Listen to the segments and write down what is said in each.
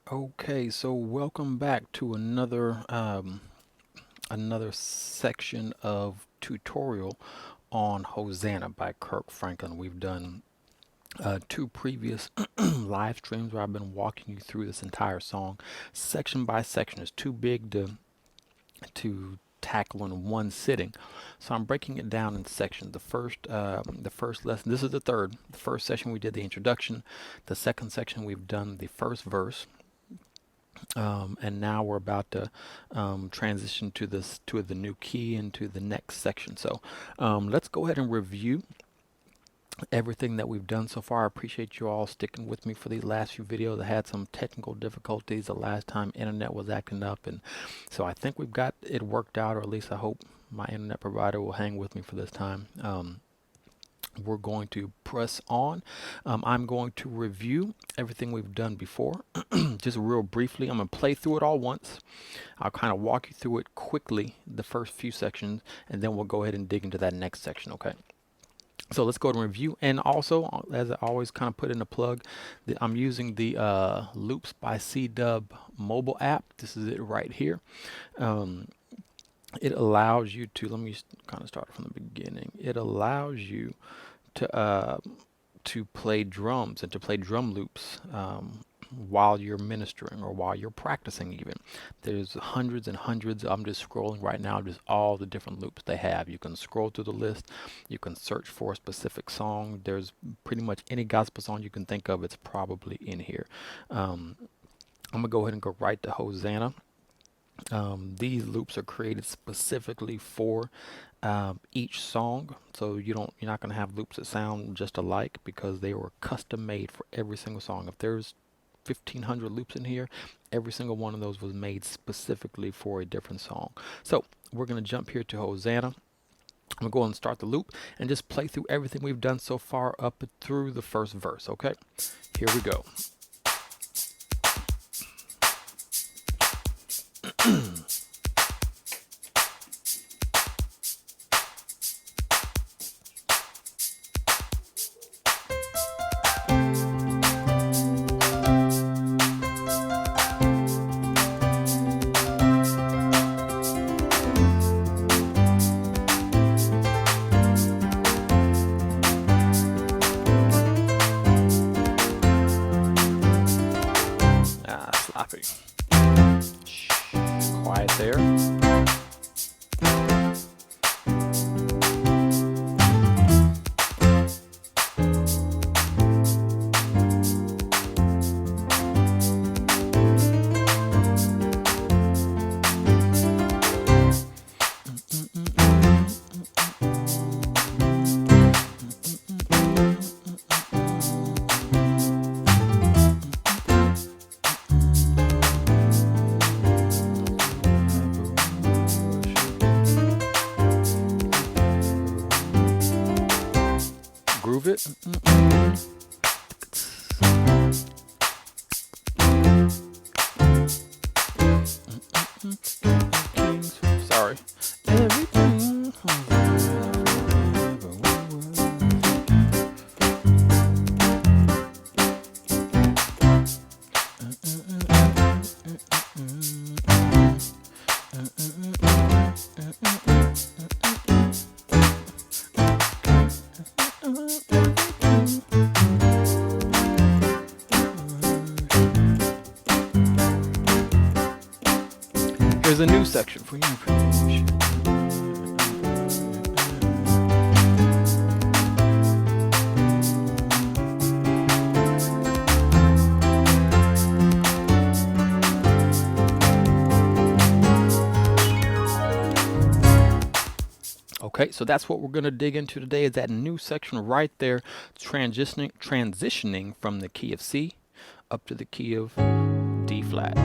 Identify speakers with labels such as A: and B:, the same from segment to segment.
A: Okay, so welcome back to another section of tutorial on Hosanna by Kirk Franklin. We've done two previous live streams where I've been walking you through this entire song section by section. It's too big to tackle in one sitting, so I'm breaking it down in sections. The first lesson. This is the third. The first session we did the introduction. The second section we've done the first verse. And now we're about to transition to the new key into the next section. So let's go ahead and review everything that we've done so far. I appreciate you all sticking with me for these last few videos. I had some technical difficulties the last time. Internet was acting up, and so I think we've got it worked out, or at least I hope my internet provider will hang with me for this time. We're going to press on. I'm going to review everything we've done before, just real briefly. I'm going to play through it all once. I'll kind of walk you through it quickly, the first few sections, and then we'll go ahead and dig into that next section, okay? So let's go to review. And also, as I always kind of put in a plug, I'm using the Loops by Cdub mobile app. This is it right here. It allows you to, let me kind of start from the beginning. It allows you to play drums and to play drum loops while you're ministering or while you're practicing even. There's hundreds and hundreds. I'm just scrolling right now, just all the different loops they have. You can scroll through the list. You can search for a specific song. There's pretty much any gospel song you can think of. It's probably in here. I'm going to go ahead and go right to Hosanna. These loops are created specifically for each song, so you're not going to have loops that sound just alike because they were custom made for every single song. If there's 1,500 loops in here, every single one of those was made specifically for a different song. So we're going to jump here to Hosanna. I'm going to go and start the loop and just play through everything we've done so far up through the first verse. Okay, here we go. Sloppy. Shh, quiet there. Groove it. Sorry. Everything. Here's a new section for you. Okay, so that's what we're going to dig into today, is that new section right there, transitioning from the key of C up to the key of D flat.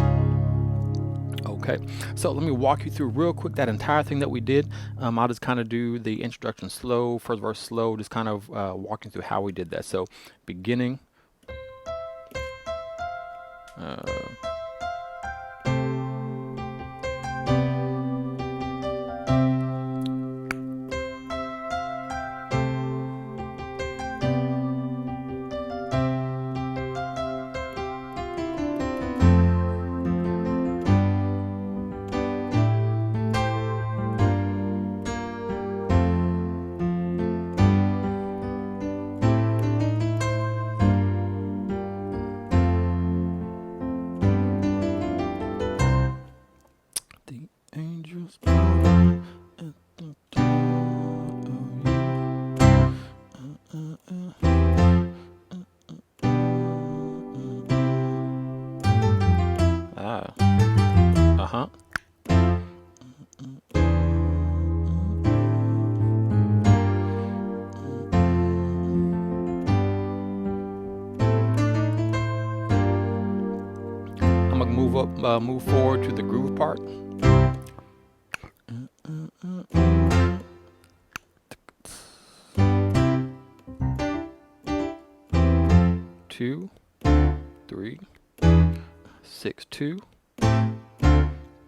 A: Okay, so let me walk you through real quick that entire thing that we did. I'll just kind of do the introduction slow, first verse slow, just kind of walking through how we did that. So beginning. Uh-huh. I'm gonna move forward to the groove part. 2, 3, 6, 2,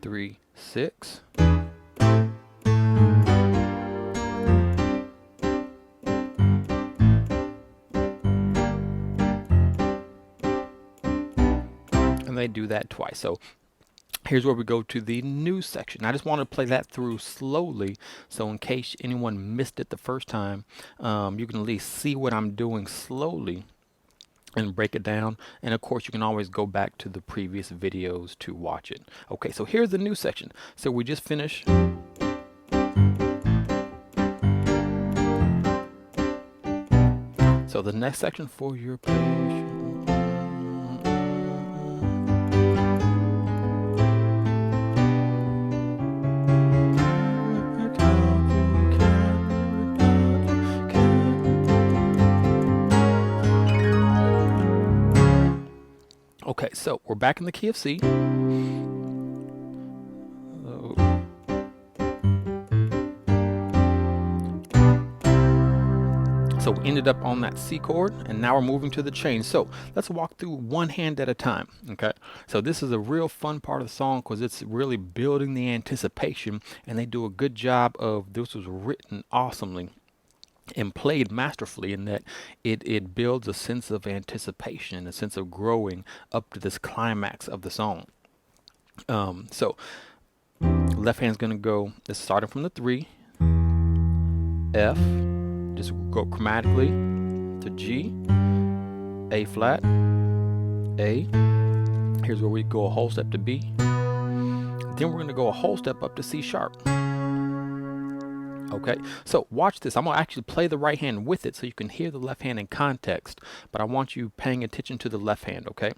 A: 3, 6. And they do that twice. So here's where we go to the new section. I just want to play that through slowly, so in case anyone missed it the first time, you can at least see what I'm doing slowly and break it down. And of course, you can always go back to the previous videos to watch it. Okay, so here's the new section. So we just finished. So the next section, for your patience. Okay, so we're back in the key of C. So we ended up on that C chord, and now we're moving to the change. So let's walk through one hand at a time, okay? So this is a real fun part of the song because it's really building the anticipation, and they do a good job of, this was written awesomely and played masterfully in that it builds a sense of anticipation, a sense of growing up to this climax of the song. So left hand's gonna go, this starting from the 3, F, just go chromatically to G, A flat, A. Here's where we go a whole step to B. Then we're gonna go a whole step up to C sharp. Okay, so watch this. I'm gonna actually play the right hand with it so you can hear the left hand in context, but I want you paying attention to the left hand, okay?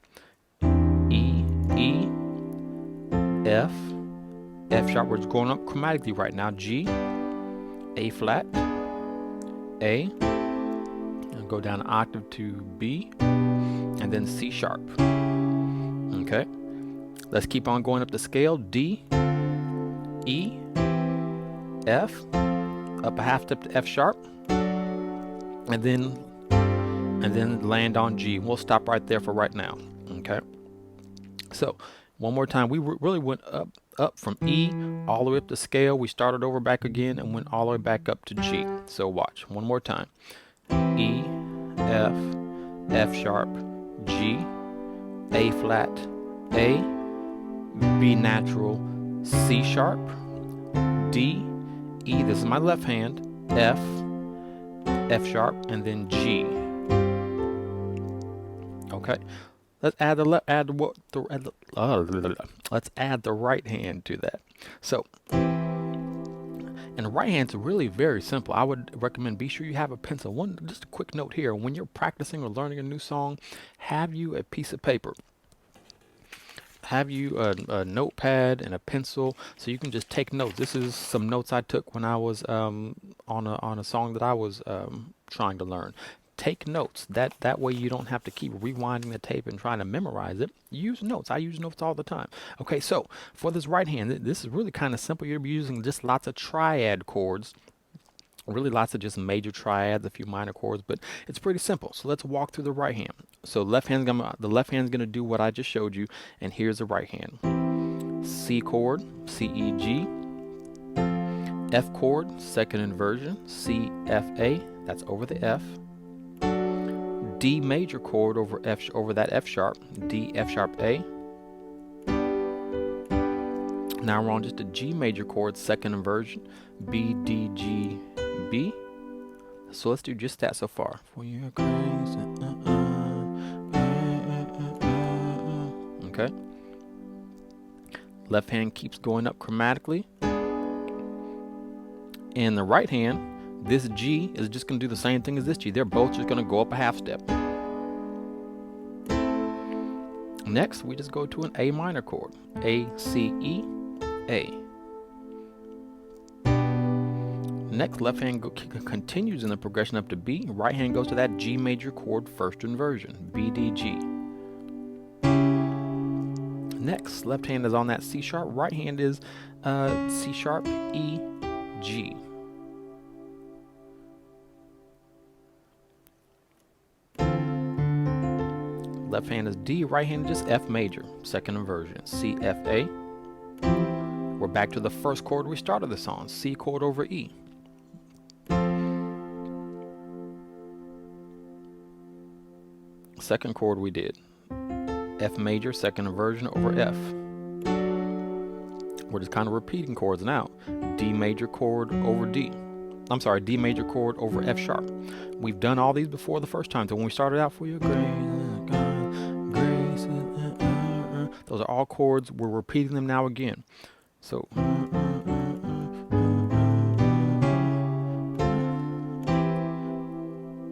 A: E, E, F, F sharp, we're going up chromatically right now, G, A flat, A, and go down an octave to B, and then C sharp. Okay, let's keep on going up the scale, D, E, F, up a half step to F sharp, and then land on G. We'll stop right there for right now. Okay, so one more time. We really went up from E all the way up the scale. We started over back again and went all the way back up to G. So watch one more time. E, F, F sharp, G, A flat, A, B natural, C sharp, D, E, this is my left hand, F, F sharp, and then G. Okay, let's add let's add the right hand to that. So, and the right hand's really very simple. I would recommend be sure you have a pencil. Just a quick note here: when you're practicing or learning a new song, have you a piece of paper. Have you a notepad and a pencil so you can just take notes. This is some notes I took when I was on a song that I was trying to learn. Take notes. That way you don't have to keep rewinding the tape and trying to memorize it. Use notes. I use notes all the time. Okay, so for this right hand, this is really kind of simple. You're using just lots of triad chords. Really lots of just major triads, a few minor chords, but it's pretty simple. So let's walk through the right hand. So the left hand's gonna do what I just showed you, and here's the right hand. C chord, C, E, G. F chord, second inversion, C, F, A. That's over the F. D major chord over that F sharp, D, F sharp, A. Now we're on just a G major chord, second inversion, B, D, G, B. So let's do just that so far. For your grace, okay. Left hand keeps going up chromatically. And the right hand, this G is just going to do the same thing as this G. They're both just going to go up a half step. Next, we just go to an A minor chord. A, C, E, A. Next, left hand continues in the progression up to B. Right hand goes to that G major chord first inversion, B, D, G. Next, left hand is on that C sharp. Right hand is C sharp, E, G. Left hand is D, right hand is just F major, second inversion, C, F, A. We're back to the first chord we started this on, C chord over E. Second chord we did, F major, second inversion over F. We're just kind of repeating chords now. D major chord over D. I'm sorry, D major chord over F sharp. We've done all these before the first time. So when we started out for you, those are all chords. We're repeating them now again. So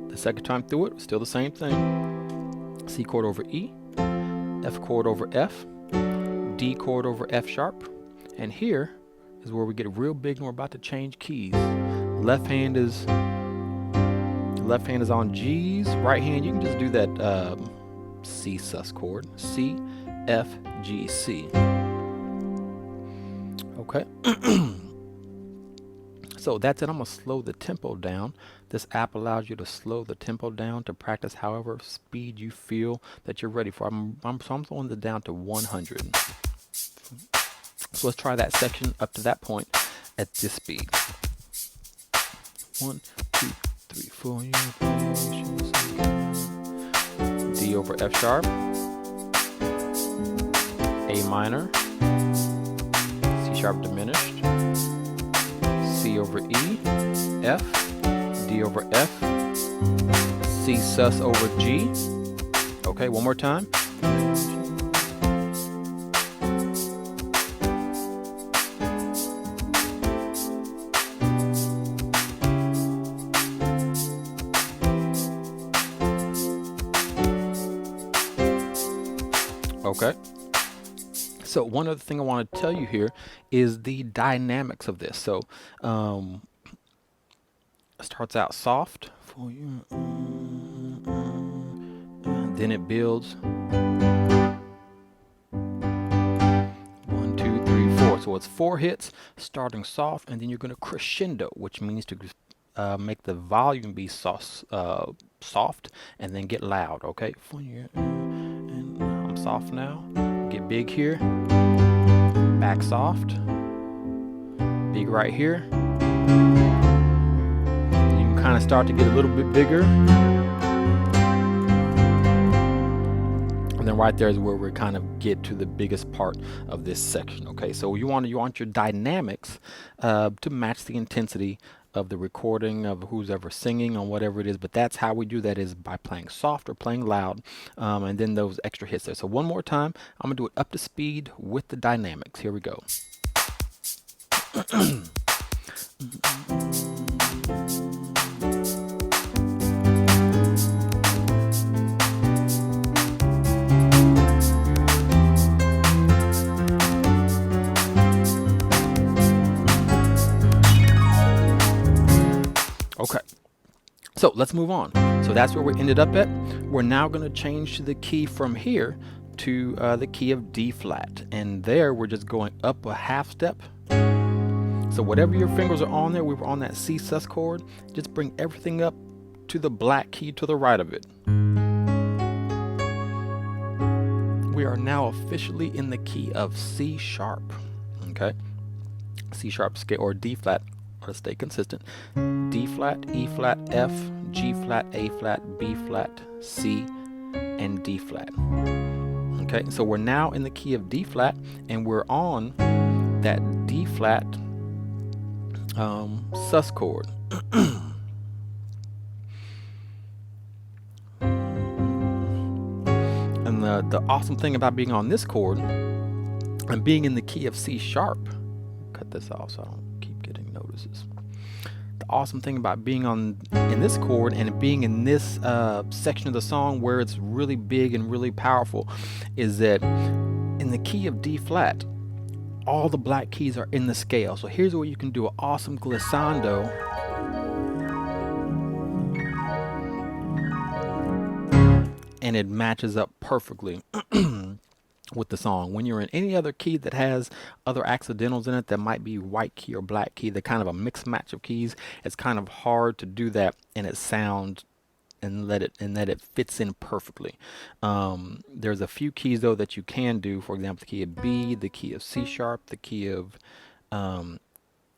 A: the second time through it, still the same thing. C chord over E, F chord over F, D chord over F sharp, and here is where we get real big and we're about to change keys. Left hand is on G's. Right hand, you can just do that C sus chord. C, F, G, C. Okay. So that's it. I'm going to slow the tempo down. This app allows you to slow the tempo down to practice however speed you feel that you're ready for. So I'm slowing it down to 100. So let's try that section up to that point at this speed. 1, 2, 3, 4. D over F sharp. A minor. C sharp diminished. C over E. F. D over F. C sus over G. Okay, one more time. Okay. So one other thing I want to tell you here is the dynamics of this. So it starts out soft for you, and then it builds 1, 2, 3, 4. So it's 4 hits starting soft, and then you're going to crescendo, which means to make the volume be soft, and then get loud. Okay. And I'm soft now. Get big here, back soft, big right here. You can kind of start to get a little bit bigger, and then right there is where we kind of get to the biggest part of this section. Okay, so you want your dynamics to match the intensity of the recording of who's ever singing on whatever it is, but that's how we do that, is by playing soft or playing loud, and then those extra hits there. So one more time, I'm gonna do it up to speed with the dynamics. Here we go. Okay, so let's move on. So that's where we ended up at. We're now going to change to the key from here to the key of D flat, and there we're just going up a half step. So whatever your fingers are on there, we were on that C sus chord, just bring everything up to the black key to the right of it. We are now officially in the key of C sharp. Okay, C sharp scale, or D flat, or to stay consistent, D flat, E flat, F, G flat, A flat, B flat, C, and D flat. Okay, so we're now in the key of D flat, and we're on that D flat sus chord. And the awesome thing about being on this chord and being in the key of C sharp, cut this off so I don't keep getting notices. the awesome thing about being in this chord and being in this section of the song where it's really big and really powerful is that in the key of D flat, all the black keys are in the scale. So here's where you can do an awesome glissando. And it matches up perfectly with the song. When you're in any other key that has other accidentals in it that might be white key or black key, they're kind of a mixed match of keys, it's kind of hard to do that and it sounds and let it fits in perfectly. There's a few keys though that you can do. For example, the key of B, the key of C sharp, the key of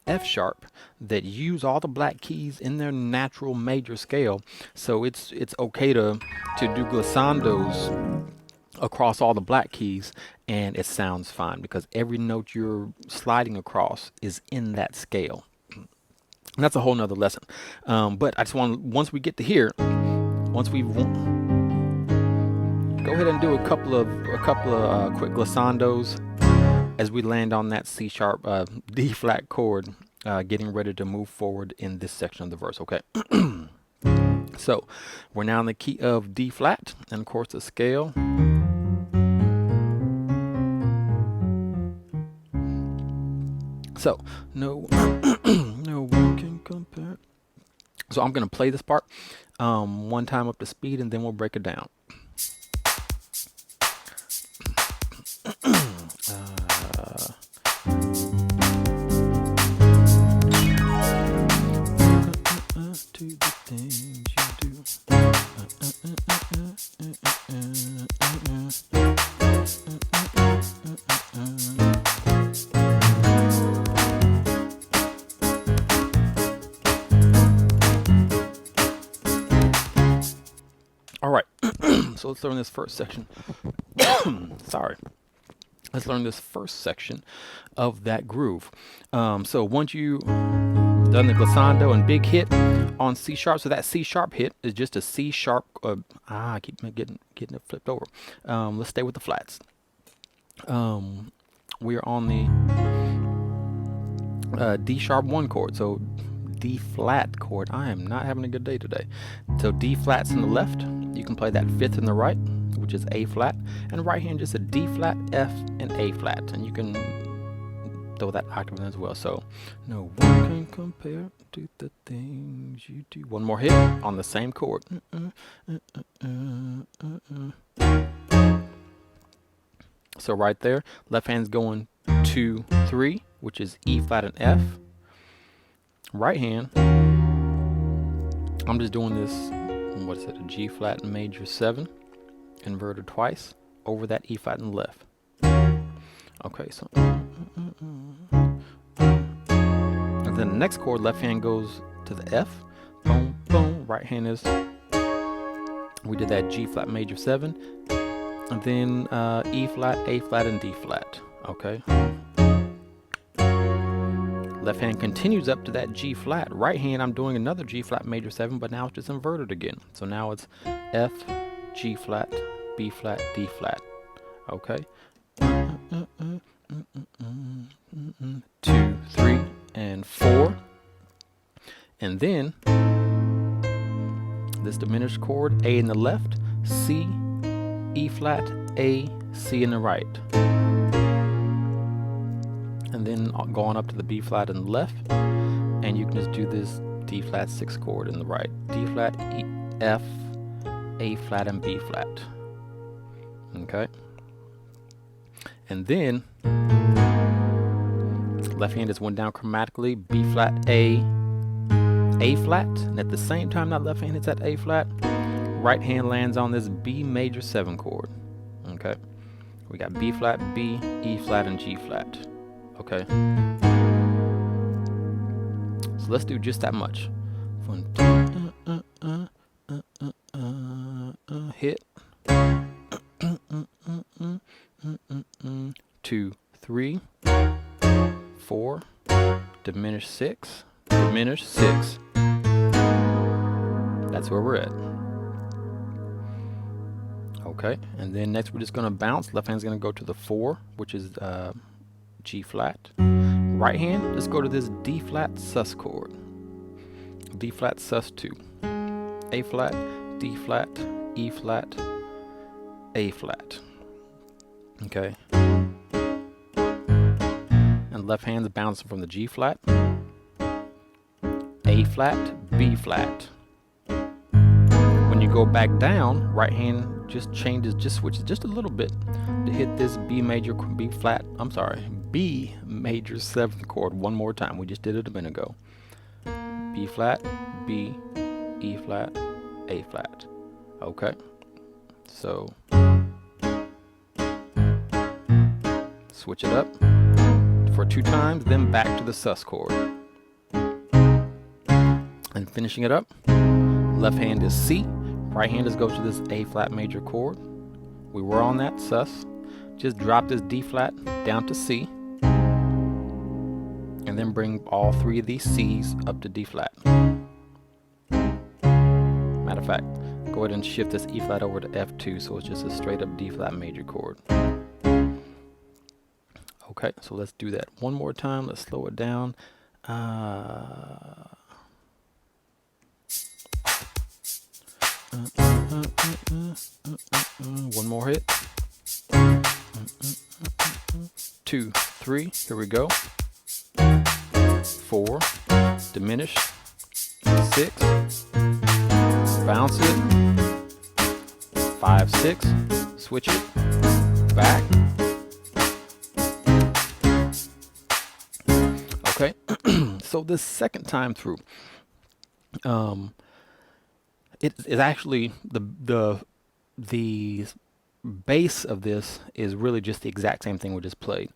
A: F sharp, that use all the black keys in their natural major scale. So it's okay to do glissandos across all the black keys and it sounds fine because every note you're sliding across is in that scale. And that's a whole nother lesson. But I just want, once we get to here, once we go ahead and do a couple of quick glissandos as we land on that C sharp D flat chord, getting ready to move forward in this section of the verse. Okay. So we're now in the key of D flat, and of course the scale. So no no one can compare. So I'm gonna play this part one time up to speed and then we'll break it down. To the things you do. All right, so let's learn this first section. Sorry. Let's learn this first section of that groove. So once you done the glissando and big hit on C sharp, so that C sharp hit is just a C sharp. I keep getting it flipped over. Let's stay with the flats. We are on the D sharp 1 chord, so D flat chord. I am not having a good day today. So D flat's in the left. You can play that 5th in the right, which is A flat, and right hand just a D flat, F, and A flat, and you can throw that octave in as well. So no one can compare to the things you do. One more hit on the same chord. So right there, left hand's going 2, 3, which is E flat and F. Right hand, I'm just doing this, what is it, a G flat major 7, inverted twice over that E flat and left. Okay, so and then the next chord, left hand goes to the F, boom, boom. Right hand is, we did that G flat major 7, and then E flat, A flat, and D flat. Okay. Left hand continues up to that G flat. Right hand, I'm doing another G flat major 7, but now it's just inverted again. So now it's F, G flat, B flat, D flat. Okay. 2, 3, and 4. And then this diminished chord, A in the left, C, E flat, A, C in the right. And then going up to the B flat in the left, and you can just do this D flat 6 chord in the right. D flat, E, F, A flat, and B flat. Okay. And then left hand just went down chromatically, B flat, A flat, and at the same time that left hand hits that A flat, right hand lands on this B major 7 chord. Okay. We got B flat, B, E flat, and G flat. Okay. So let's do just that much. 1, 2, hit. 2, 3, 4, diminish 6, diminish 6. That's where we're at. Okay, and then next we're just going to bounce. Left hand's going to go to the 4, which is G flat. Right hand, let's go to this D flat sus chord. D flat sus2, A flat, D flat, E flat, A flat. Okay. And left hand's bouncing from the G flat, A flat, B flat. When you go back down, right hand just switches just a little bit to hit this B major 7th chord one more time. We just did it a minute ago. B flat, B, E flat, A flat. Okay. So switch it up for 2 times, then back to the sus chord. And finishing it up, left hand is C, right hand is go to this A flat major chord. We were on that sus. Just drop this D flat down to C, and then bring all 3 of these C's up to D flat. Matter of fact, go ahead and shift this E flat over to F2, so it's just a straight up D flat major chord. Okay, so let's do that one more time. Let's slow it down. One more hit. 2, 3, here we go. 4, diminish, 6, bounce it, 5, 6, switch it, back. Okay, so this second time through, it is actually the base of this is really just the exact same thing we just played.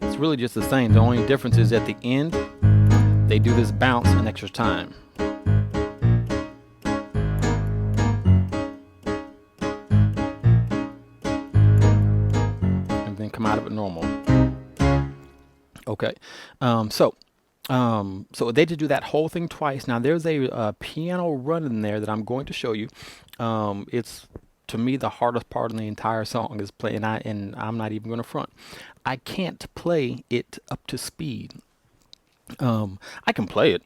A: It's really just the same. The only difference is at the end, they do this bounce an extra time. And then come out of it normal. Okay, so they did do that whole thing twice. Now there's a piano run in there that I'm going to show you. It's, to me, the hardest part in the entire song is playing, and I'm not even going to front. I can't play it up to speed. I can play it,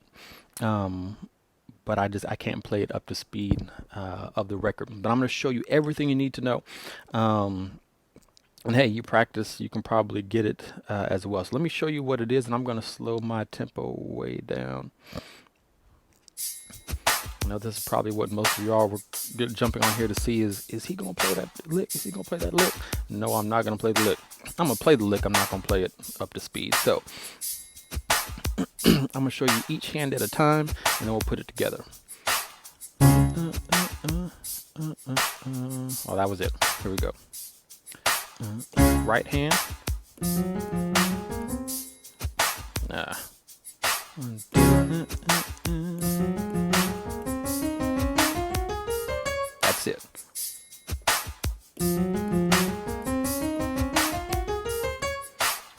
A: but I can't play it up to speed of the record. But I'm going to show you everything you need to know. And hey, you practice, you can probably get it as well. So let me show you what it is, and I'm going to slow my tempo way down. I know this is probably what most of y'all were jumping on here to see is he going to play that lick? Is he going to play that lick? No, I'm not going to play the lick. I'm going to play the lick. I'm not going to play it up to speed. So I'm going to show you each hand at a time, and then we'll put it together. Oh, that was it. Here we go. Right hand. That's it.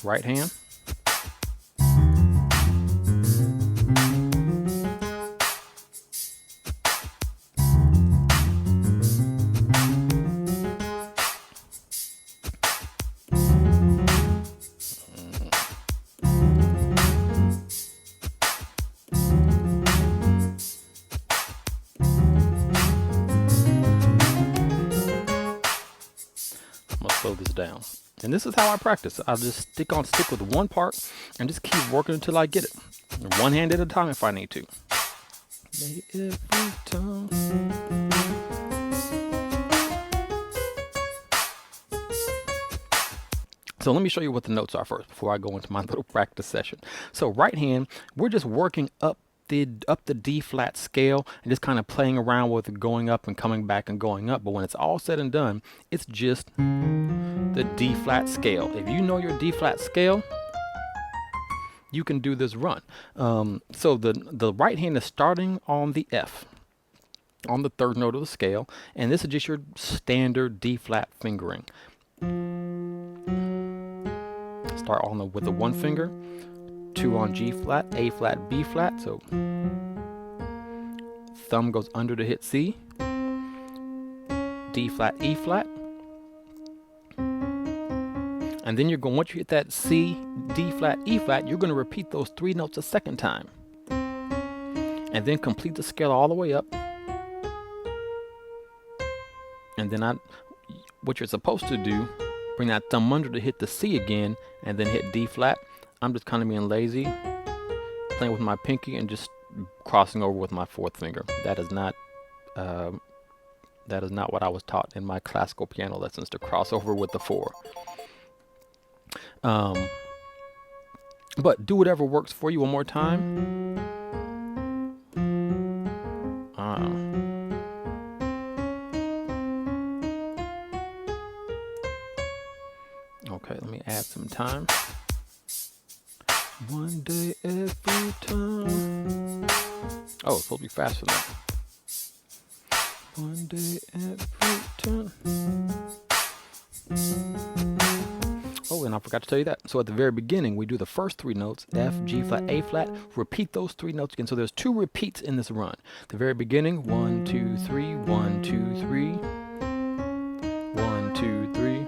A: Right hand. Slow this down, and this is how I practice. I'll just stick with one part and just keep working until I get it, one hand at a time if I need to. Every time. So let me show you what the notes are first before I go into my little practice session. So right hand, we're just working up the D flat scale and just kind of playing around with it, going up and coming back and going up. But when it's all said and done, it's just the D flat scale. If you know your D flat scale, you can do this run. So the right hand is starting on the F, on the 3rd note of the scale, and this is just your standard D flat fingering. Start on with the 1 finger, 2 on G flat, A flat, B flat. So thumb goes under to hit C, D flat, E flat, And then you're going, once you hit that C, D flat, E flat, you're going to repeat those 3 notes a second time. And then complete the scale all the way up. And then what you're supposed to do, bring that thumb under to hit the C again, and then hit D flat. I'm just kind of being lazy, playing with my pinky and just crossing over with my 4th finger. That is not what I was taught in my classical piano lessons, to cross over with the 4. But do whatever works for you. One more time. Okay, let me add some time. One day every time. Oh, it's supposed to be faster than that. One day every time. Oh, and I forgot to tell you that. So at the very beginning, we do the first 3 notes, F, G flat, A flat. Repeat those 3 notes again. So there's 2 repeats in this run. The very beginning, 1, 2, 3, 1, 2, 3. 1, 2, 3.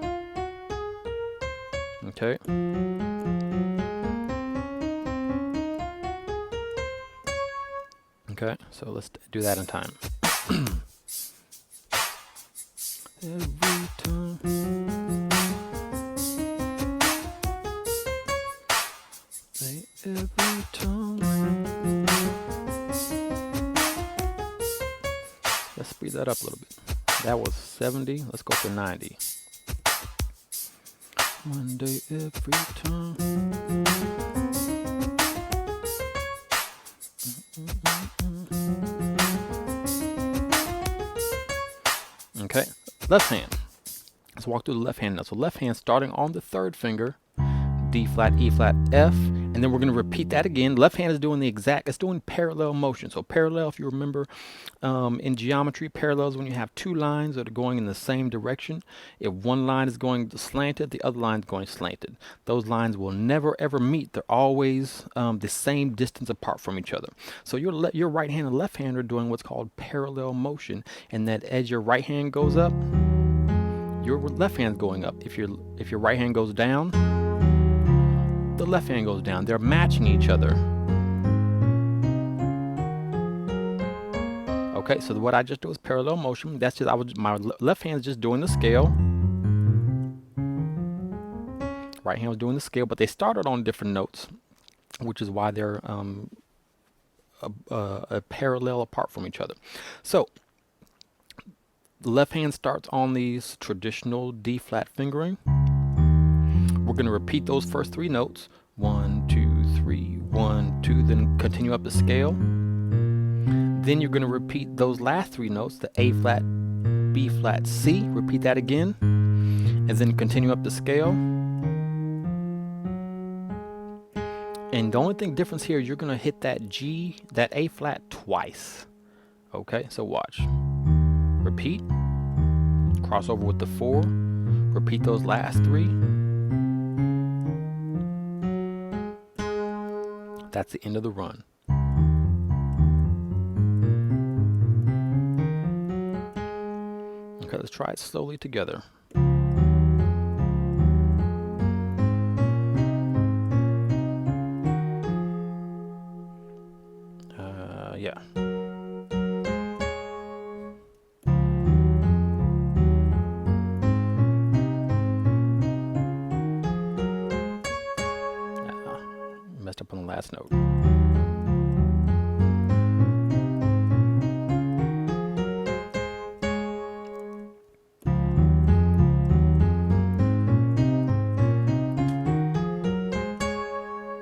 A: Okay. Okay, so let's do that in time. Every time. Every time. Let's speed that up a little bit. That was 70. Let's go for 90. One day every time. Okay, left hand. Let's walk through the left hand now. So left hand starting on the 3rd finger, D flat, E flat, F, and then we're going to repeat that again. Left hand is doing it's doing parallel motion. So parallel, if you remember in geometry, parallel is when you have 2 lines that are going in the same direction. If one line is going slanted, the other line is going slanted. Those lines will never ever meet. They're always the same distance apart from each other. So your right hand and left hand are doing what's called parallel motion, and that as your right hand goes up, your left hand's going up. If your right hand goes down, the left hand goes down. They're matching each other. Okay, so what I just do is parallel motion. That's just my left hand is just doing the scale. Right hand was doing the scale, but they started on different notes, which is why they're a parallel apart from each other. So the left hand starts on these traditional D flat fingering. We're going to repeat those first 3 notes. 1, 2, 3, 1, 2, then continue up the scale. Then you're going to repeat those last 3 notes, the A flat, B flat, C. Repeat that again. And then continue up the scale. And the only difference here is you're going to hit that A flat twice. Okay, so watch. Repeat. Cross over with the 4. Repeat those last 3. That's the end of the run. Okay, let's try it slowly together. Yeah. Messed up on the last note.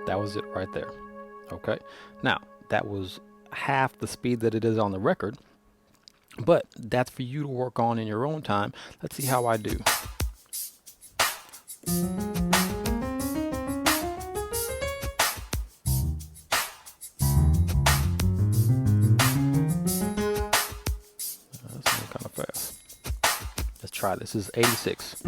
A: That was it right there. Okay. Now, that was half the speed that it is on the record, but that's for you to work on in your own time. Let's see how I do. That's kind of fast. Let's try this. This is 86.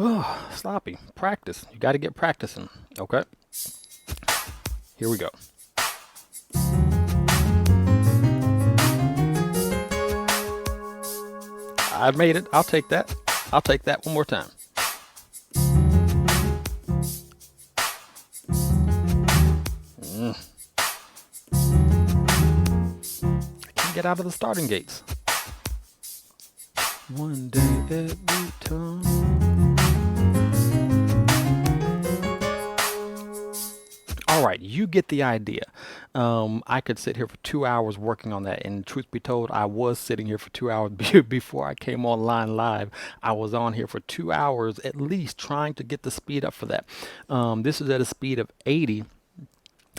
A: Oh, sloppy. Practice. You got to get practicing. Okay. Here we go. I made it. I'll take that. I'll take that one more time. I can't get out of the starting gates. One day every time. All right, you get the idea. I could sit here for 2 hours working on that, and truth be told, I was sitting here for 2 hours before I came online live. I was on here for 2 hours at least trying to get the speed up for that. This is at a speed of 80.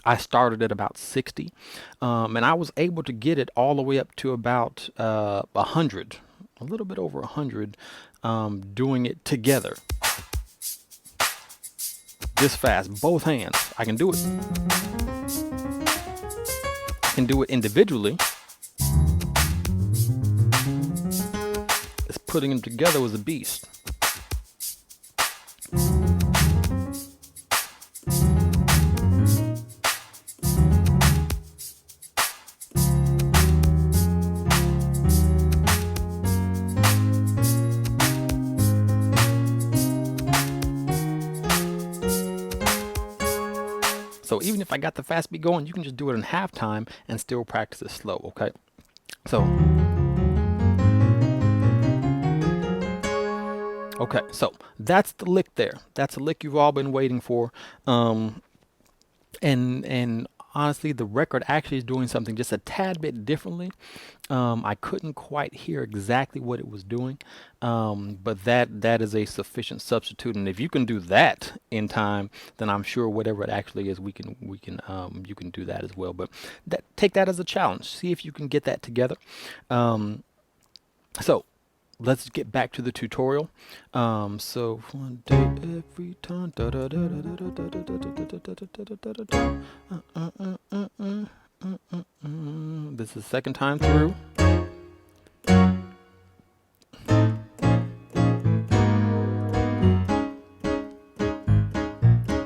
A: I started at about 60, and I was able to get it all the way up to about 100, a little bit over 100, doing it together. This fast, both hands. I can do it. I can do it individually. It's putting them together was a beast. So even if I got the fast beat going, you can just do it in half time and still practice it slow, okay? So, okay, so that's the lick there. That's a lick you've all been waiting for. And honestly, the record actually is doing something just a tad bit differently. I couldn't quite hear exactly what it was doing, but that is a sufficient substitute. And if you can do that in time, then I'm sure whatever it actually is, you can do that as well. But take that as a challenge. See if you can get that together. So let's get back to the tutorial. So one day every time. This is the second time through.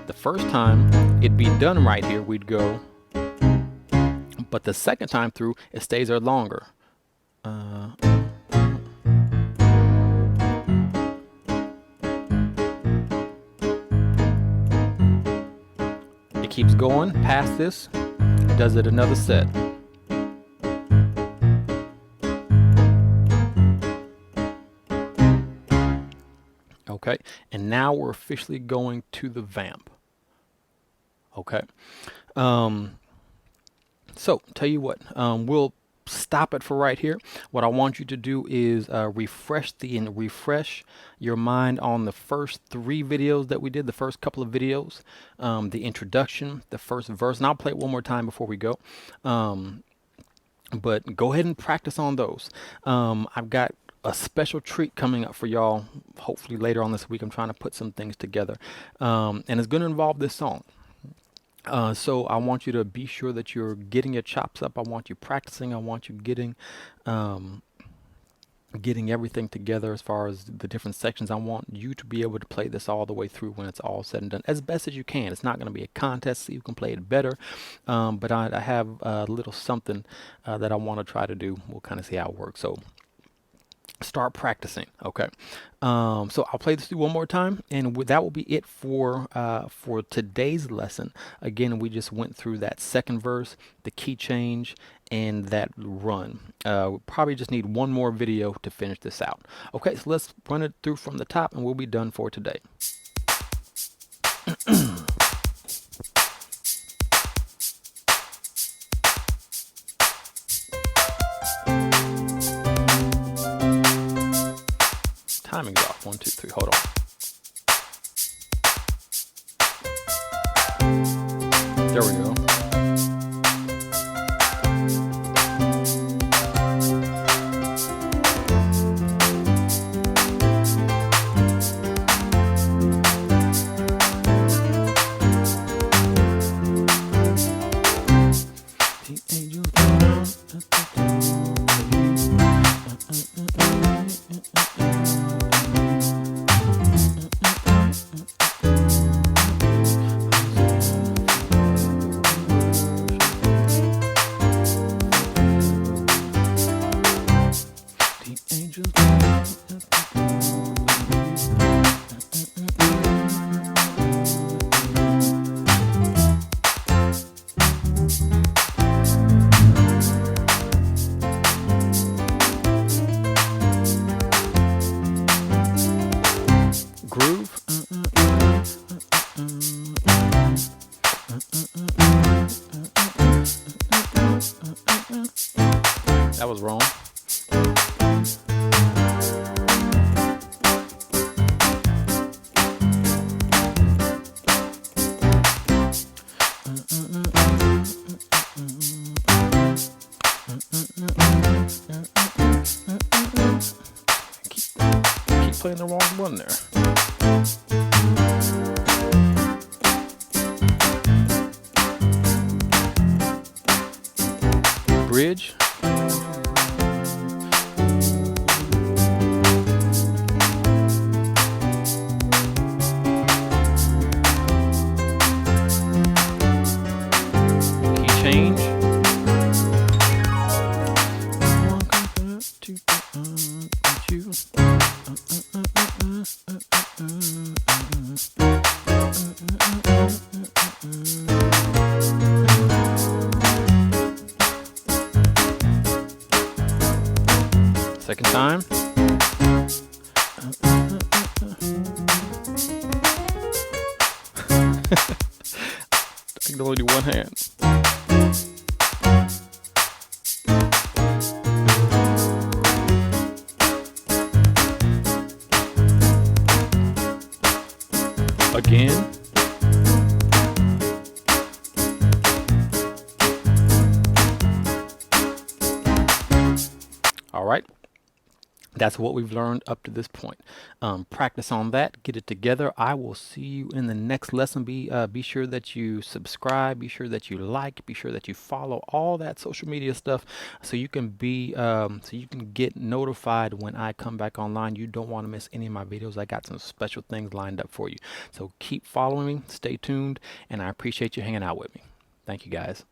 A: The first time it'd be done right here, we'd go, but the second time through it stays there longer. It keeps going past this, does it another set. Okay, and now we're officially going to the vamp. Okay, so tell you what, we'll stop it for right here. What I want you to do is refresh your mind on the first 3 videos that we did, the first couple of videos, the introduction, the first verse, and I'll play it one more time before we go. But go ahead and practice on those. I've got a special treat coming up for y'all hopefully later on this week. I'm trying to put some things together, and it's going to involve this song. So I want you to be sure that you're getting your chops up. I want you practicing. I want you getting everything together as far as the different sections. I want you to be able to play this all the way through when it's all said and done as best as you can. It's not going to be a contest, so you can play it better. But I have a little something that I want to try to do. We'll kind of see how it works. So start practicing. Okay, so I'll play this through one more time, and that will be it for today's lesson. Again, we just went through that second verse, the key change, and that run. We probably just need one more video to finish this out. Okay, so let's run it through from the top, and we'll be done for today. Timing's off. 1, 2, 3. Hold on. There we go. groove. That was wrong. Keep playing the wrong one there. Bridge. Key change. Second time. I can only do one hand. Again. All right. That's what we've learned up to this point. Practice on that. Get it together. I will see you in the next lesson. Be sure that you subscribe. Be sure that you like. Be sure that you follow all that social media stuff, so you can get notified when I come back online. You don't want to miss any of my videos. I got some special things lined up for you. So keep following me. Stay tuned, and I appreciate you hanging out with me. Thank you, guys.